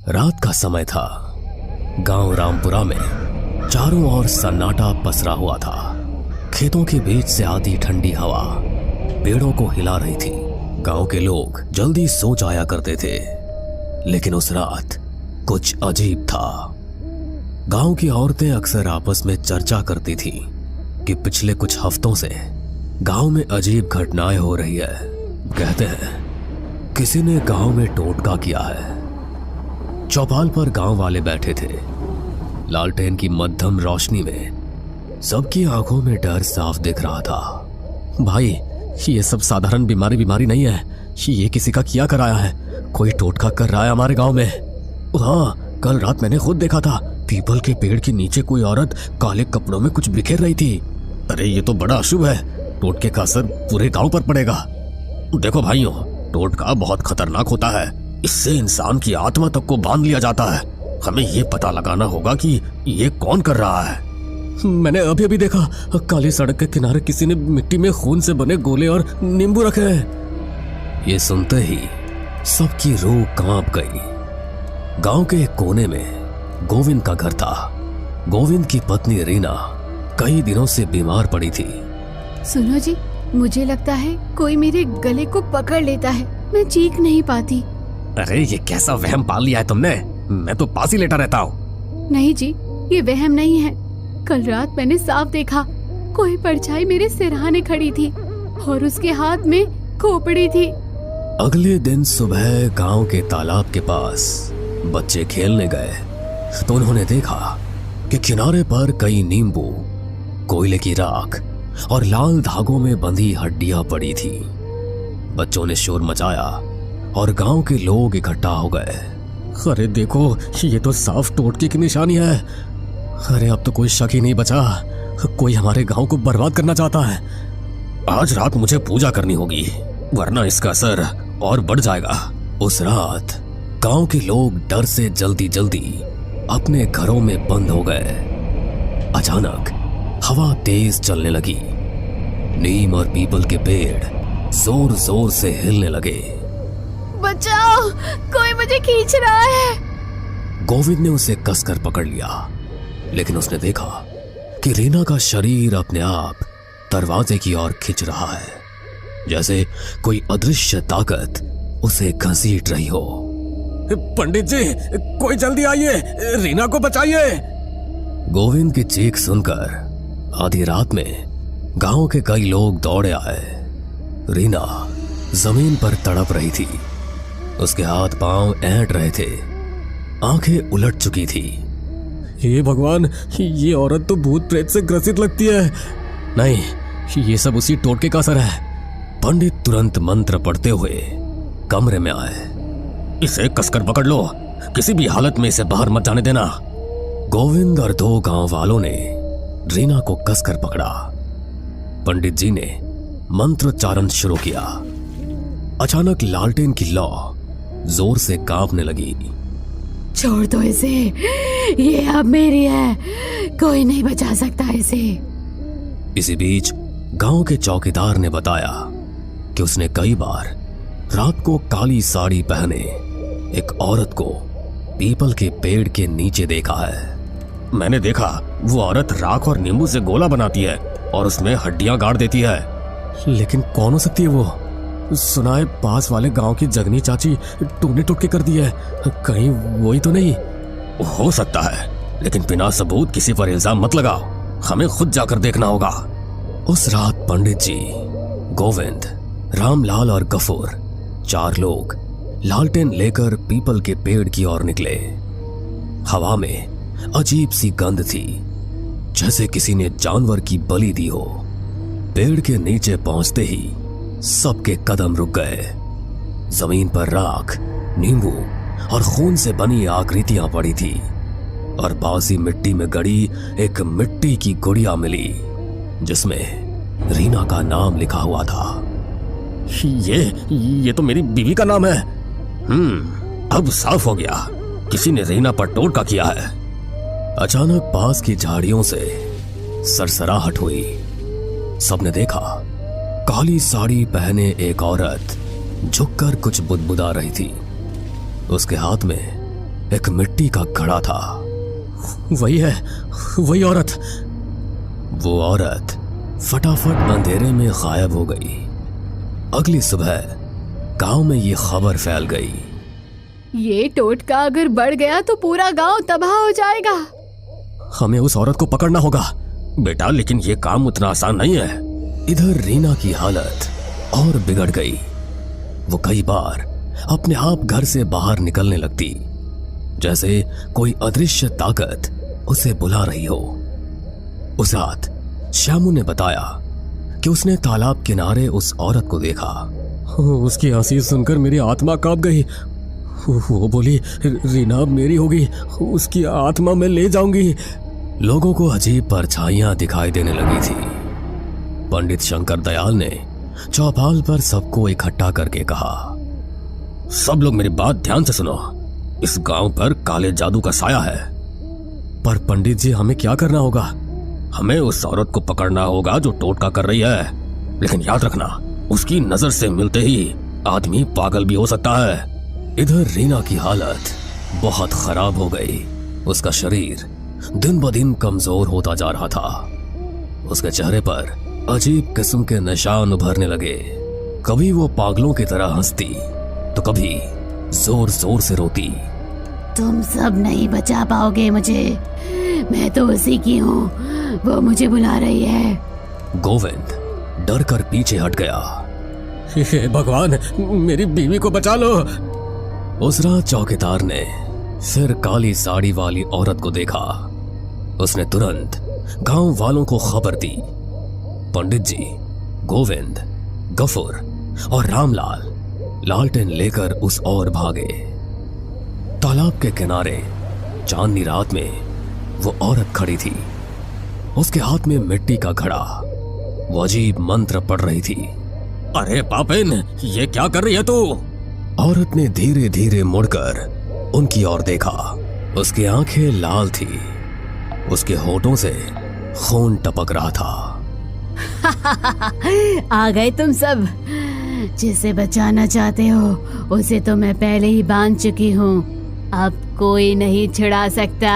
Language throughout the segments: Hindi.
रात का समय था। गांव रामपुरा में चारों ओर सन्नाटा पसरा हुआ था। खेतों के बीच से आती ठंडी हवा पेड़ों को हिला रही थी। गांव के लोग जल्दी सो जाया करते थे, लेकिन उस रात कुछ अजीब था। गांव की औरतें अक्सर आपस में चर्चा करती थीं कि पिछले कुछ हफ्तों से गांव में अजीब घटनाएं हो रही है। कहते हैं किसी ने गांव में टोटका किया है। चौपाल पर गांव वाले बैठे थे। लालटेन की मध्यम रोशनी में सबकी आंखों में डर साफ दिख रहा था। भाई, ये सब साधारण बीमारी नहीं है। ये किसी का किया कराया है। कोई टोटका कर रहा है हमारे गांव में। हाँ, कल रात मैंने खुद देखा था। पीपल के पेड़ के नीचे कोई औरत काले कपड़ों में कुछ बिखेर रही थी। अरे ये तो बड़ा अशुभ है। टोटके का असर पूरे गांव पर पड़ेगा। देखो भाइयों, टोटका बहुत खतरनाक होता है। इससे इंसान की आत्मा तक को बांध लिया जाता है। हमें ये पता लगाना होगा कि ये कौन कर रहा है। मैंने अभी देखा, काली सड़क के किनारे किसी ने मिट्टी में खून से बने गोले और नींबू रखे हैं। ये सुनते ही सबकी रूह कांप गई। गांव के एक कोने में गोविंद का घर था। गोविंद की पत्नी रीना कई दिनों से बीमार पड़ी थी। सुनो जी, मुझे लगता है कोई मेरे गले को पकड़ लेता है। मैं चीख नहीं पाती। अरे ये कैसा वहम पाल लिया है तुमने? मैं तो पास ही लेटा रहता हूँ। नहीं जी, ये वहम नहीं है। कल रात मैंने साफ देखा, कोई परछाई मेरे सिरहाने खड़ी थी और उसके हाथ में खोपड़ी थी। अगले दिन सुबह गांव के तालाब के पास बच्चे खेलने गए तो उन्होंने देखा कि किनारे पर कई नींबू, कोयले की राख और लाल धागों में बंधी हड्डियां पड़ी थी। बच्चों ने शोर मचाया और गांव के लोग इकट्ठा हो गए। अरे देखो, ये तो साफ टोटके की निशानी है। अरे अब तो कोई शक ही नहीं बचा। कोई हमारे गांव को बर्बाद करना चाहता है। आज रात मुझे पूजा करनी होगी, वरना इसका असर और बढ़ जाएगा। उस रात गांव के लोग डर से जल्दी जल्दी अपने घरों में बंद हो गए। अचानक हवा तेज चलने लगी। नीम और पीपल के पेड़ जोर जोर से हिलने लगे। बचाओ, कोई मुझे खींच रहा है। गोविंद ने उसे कसकर पकड़ लिया, लेकिन उसने देखा कि रीना का शरीर अपने आप दरवाजे की ओर खिंच रहा है, जैसे कोई अदृश्य ताकत उसे घसीट रही हो। पंडित जी, कोई जल्दी आइए, रीना को बचाइए। गोविंद की चीख सुनकर आधी रात में गांव के कई लोग दौड़े आए। रीना जमीन पर तड़प रही थी। उसके हाथ पांव ऐंठ रहे थे, आंखें उलट चुकी थी। हे भगवान, ये औरत तो भूत प्रेत से ग्रसित लगती है। नहीं, ये सब उसी टोटके का असर है। पंडित तुरंत मंत्र पढ़ते हुए कमरे में आए। इसे कसकर पकड़ लो, किसी भी हालत में इसे बाहर मत जाने देना। गोविंद और दो गांव वालों ने रीना को कसकर पकड़ा। पंडित जी ने मंत्रोच्चारण शुरू किया। अचानक लालटेन की लौ जोर से कांपने लगी। छोड़ दो इसे, ये अब मेरी है, कोई नहीं बचा सकता इसे। इसी बीच गांव के चौकीदार ने बताया कि उसने कई बार रात को काली साड़ी पहने एक औरत को पीपल के पेड़ के नीचे देखा है। मैंने देखा, वो औरत राख और नींबू से गोला बनाती है और उसमें हड्डियां गाड़ देती है। लेकिन कौन हो सकती है वो? सुना है पास वाले गांव की जगनी चाची टूने टुटके कर दी है। कहीं वही तो नहीं? हो सकता है, लेकिन बिना सबूत किसी पर इल्जाम मत लगाओ। हमें खुद जाकर देखना होगा। उस रात पंडित जी, गोविंद, रामलाल और गफूर, चार लोग लालटेन लेकर पीपल के पेड़ की ओर निकले। हवा में अजीब सी गंध थी, जैसे किसी ने जानवर की बलि दी हो। पेड़ के नीचे पहुंचते ही सबके कदम रुक गए। जमीन पर राख, नींबू और खून से बनी आकृतियां पड़ी थी और बासी मिट्टी में गड़ी एक मिट्टी की गुड़िया मिली, जिसमें रीना का नाम लिखा हुआ था। ये तो मेरी बीवी का नाम है। अब साफ हो गया, किसी ने रीना पर टोटका किया है। अचानक पास की झाड़ियों से सरसराहट हुई। सबने देखा, काली साड़ी पहने एक औरत झुककर कुछ बुदबुदा रही थी। उसके हाथ में एक मिट्टी का घड़ा था। वही है, वही औरत। वो औरत फटाफट अंधेरे में गायब हो गई। अगली सुबह गांव में ये खबर फैल गई। ये टोटका अगर बढ़ गया तो पूरा गांव तबाह हो जाएगा। हमें उस औरत को पकड़ना होगा। बेटा, लेकिन ये काम उतना आसान नहीं है। इधर रीना की हालत और बिगड़ गई। वो कई बार अपने आप घर से बाहर निकलने लगती, जैसे कोई अदृश्य ताकत उसे बुला रही हो। उस रात श्यामू ने बताया कि उसने तालाब किनारे उस औरत को देखा। उसकी हंसी सुनकर मेरी आत्मा कांप गई। वो बोली, रीना अब मेरी होगी, उसकी आत्मा मैं ले जाऊंगी। लोगों को अजीब परछाइयां दिखाई देने लगी थी। पंडित शंकर दयाल ने चौपाल पर सबको इकट्ठा करके कहा, सब लोग मेरी बात ध्यान से सुनो। इस गांव पर काले जादू का साया है। पर पंडित जी, हमें क्या करना होगा? हमें उस औरत को पकड़ना होगा जो टोटका कर रही है। लेकिन याद रखना, उसकी नजर से मिलते ही आदमी पागल भी हो सकता है। इधर रीना की हालत बहुत खराब हो गई। उसका शरीर दिन ब दिन कमजोर होता जा रहा था। उसके चेहरे पर अजीब किस्म के निशान उभरने लगे। कभी वो पागलों की तरह हंसती तो कभी जोर जोर से रोती। तुम सब नहीं बचा पाओगे मुझे, मैं तो उसी की हूँ, वो मुझे बुला रही है। गोविंद डर कर पीछे हट गया। हे भगवान, मेरी बीवी को बचा लो। उस रात चौकीदार ने फिर काली साड़ी वाली औरत को देखा। उसने तुरंत गांव वालों को खबर दी। पंडित जी, गोविंद, गफूर और रामलाल लालटेन लेकर उस ओर भागे। तालाब के किनारे चांदनी रात में वो औरत खड़ी थी। उसके हाथ में मिट्टी का घड़ा। वो अजीब मंत्र पढ़ रही थी। अरे पापिन, ये क्या कर रही है तू? औरत ने धीरे धीरे मुड़कर उनकी ओर देखा। उसकी आंखें लाल थी। उसके होठों से खून टपक रहा था। आ गए तुम सब। जिसे बचाना चाहते हो उसे तो मैं पहले ही बांध चुकी हूँ। अब कोई नहीं छुड़ा सकता।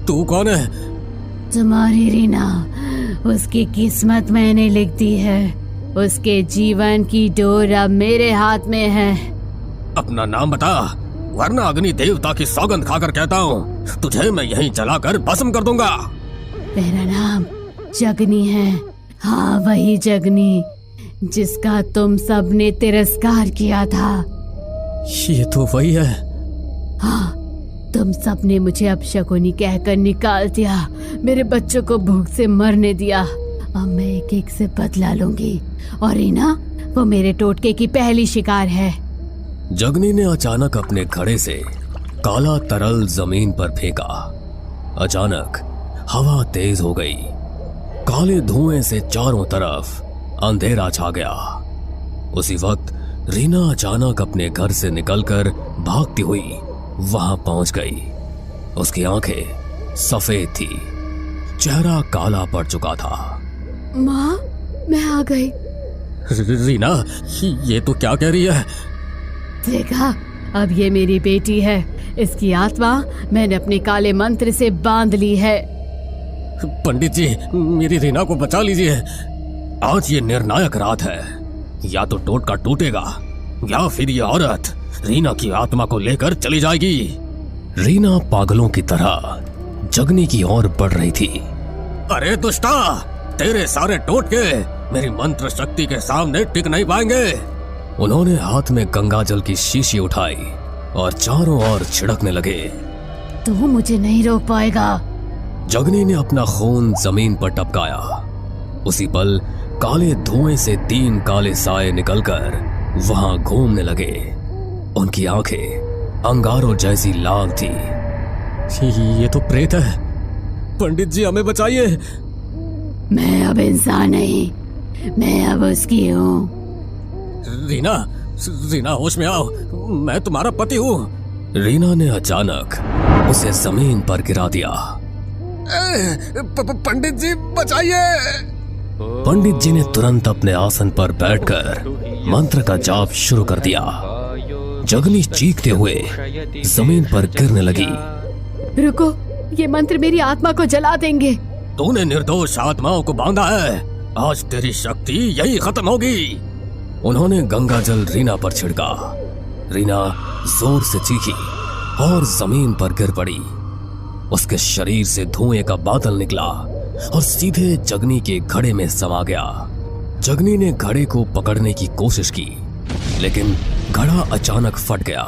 तू कौन है? तुम्हारी रीना, उसकी किस्मत मैंने लिख दी है। उसके जीवन की डोर अब मेरे हाथ में है। अपना नाम बता, वरना अग्नि देवता की सौगंध खाकर कहता हूँ, तुझे मैं यहीं जलाकर भस्म कर दूंगा। मेरा नाम जगनी है। हाँ, वही जगनी जिसका तुम सब ने तिरस्कार किया था। ये तो वही है। हाँ, तुम सब ने मुझे अपशकुनी कहकर निकाल दिया, मेरे बच्चों को भूख से मरने दिया। अब मैं एक एक से बदला लूंगी। और रीना, वो मेरे टोटके की पहली शिकार है। जगनी ने अचानक अपने घड़े से काला तरल जमीन पर फेंका। अचानक हवा तेज हो गई। काले धुएं से चारों तरफ अंधेरा छा गया। उसी वक्त रीना अचानक अपने घर से निकलकर भागती हुई वहां पहुंच गई। उसकी आंखें सफेद थी, चेहरा काला पड़ चुका था। माँ, मैं आ गई। रीना, ये तो क्या कह रही है? देखा, अब ये मेरी बेटी है। इसकी आत्मा मैंने अपने काले मंत्र से बांध ली है। पंडित जी, मेरी रीना को बचा लीजिए। आज ये निर्णायक रात है। या तो टोटका टूटेगा या फिर ये औरत रीना की आत्मा को लेकर चली जाएगी। रीना पागलों की तरह जगनी की ओर बढ़ रही थी। अरे दुष्टा, तेरे सारे टोटके मेरी मंत्र शक्ति के सामने टिक नहीं पाएंगे। उन्होंने हाथ में गंगा जल की शीशी उठाई और चारों ओर छिड़कने लगे। तू मुझे नहीं रोक पाएगा। जगनी ने अपना खून जमीन पर टपकाया। उसी पल काले धुएं से 3 काले साए निकलकर वहां घूमने लगे। उनकी आंखें अंगारों जैसी लाल थी। ये तो प्रेत है। पंडित जी, हमें बचाइए। मैं अब इंसान नहीं, मैं अब उसकी हूँ। रीना, रीना, होश में आओ, मैं तुम्हारा पति हूँ। रीना ने अचानक उसे जमीन पर गिरा दिया। पंडित जी, बचाइए। पंडित जी ने तुरंत अपने आसन पर बैठकर मंत्र का जाप शुरू कर दिया। जगनी चीखते हुए जमीन पर गिरने लगी। रुको, ये मंत्र मेरी आत्मा को जला देंगे। तूने निर्दोष आत्माओं को बांधा है, आज तेरी शक्ति यही खत्म होगी। उन्होंने गंगा जल रीना पर छिड़का। रीना जोर से चीखी और जमीन पर गिर पड़ी। उसके शरीर से धुएं का बादल निकला और सीधे जगनी के घड़े में समा गया। जगनी ने घड़े को पकड़ने की कोशिश की, लेकिन घड़ा अचानक फट गया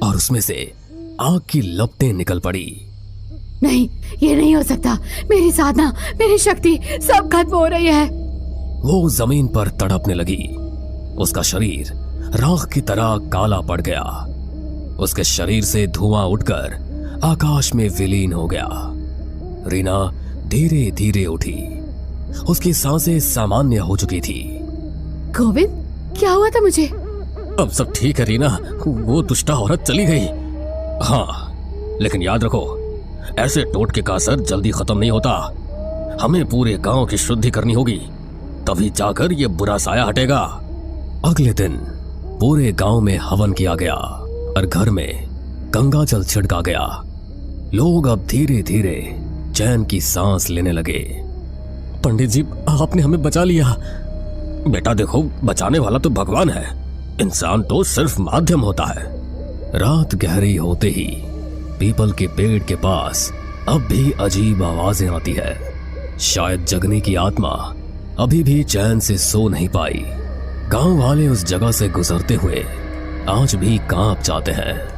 और उसमें से आग की लपटें निकल पड़ी। नहीं, ये नहीं हो सकता। मेरी साधना, मेरी शक्ति सब खत्म हो रही है। वो जमीन पर तड़पने लगी। उसका शरीर राख की तरह काला पड़ गया। उसके शरीर से धुआं उठकर आकाश में विलीन हो गया। रीना धीरे धीरे उठी। उसकी सांसें सामान्य हो चुकी थी। गोविंद, क्या हुआ था मुझे? अब सब ठीक है रीना, वो दुष्टा औरत चली गई। हाँ, लेकिन याद रखो, ऐसे टोटके का असर जल्दी खत्म नहीं होता। हमें पूरे गांव की शुद्धि करनी होगी, तभी जाकर ये बुरा साया हटेगा। अगले दिन पूरे गांव में हवन किया गया और घर में गंगा जल छिड़का गया। लोग अब धीरे धीरे चैन की सांस लेने लगे। पंडित जी, आपने हमें बचा लिया। बेटा देखो, बचाने वाला तो भगवान है, इंसान तो सिर्फ माध्यम होता है। रात गहरी होते ही पीपल के पेड़ के पास अब भी अजीब आवाजें आती है। शायद जगनी की आत्मा अभी भी चैन से सो नहीं पाई। गांव वाले उस जगह से गुजरते हुए आज भी कांप जाते हैं।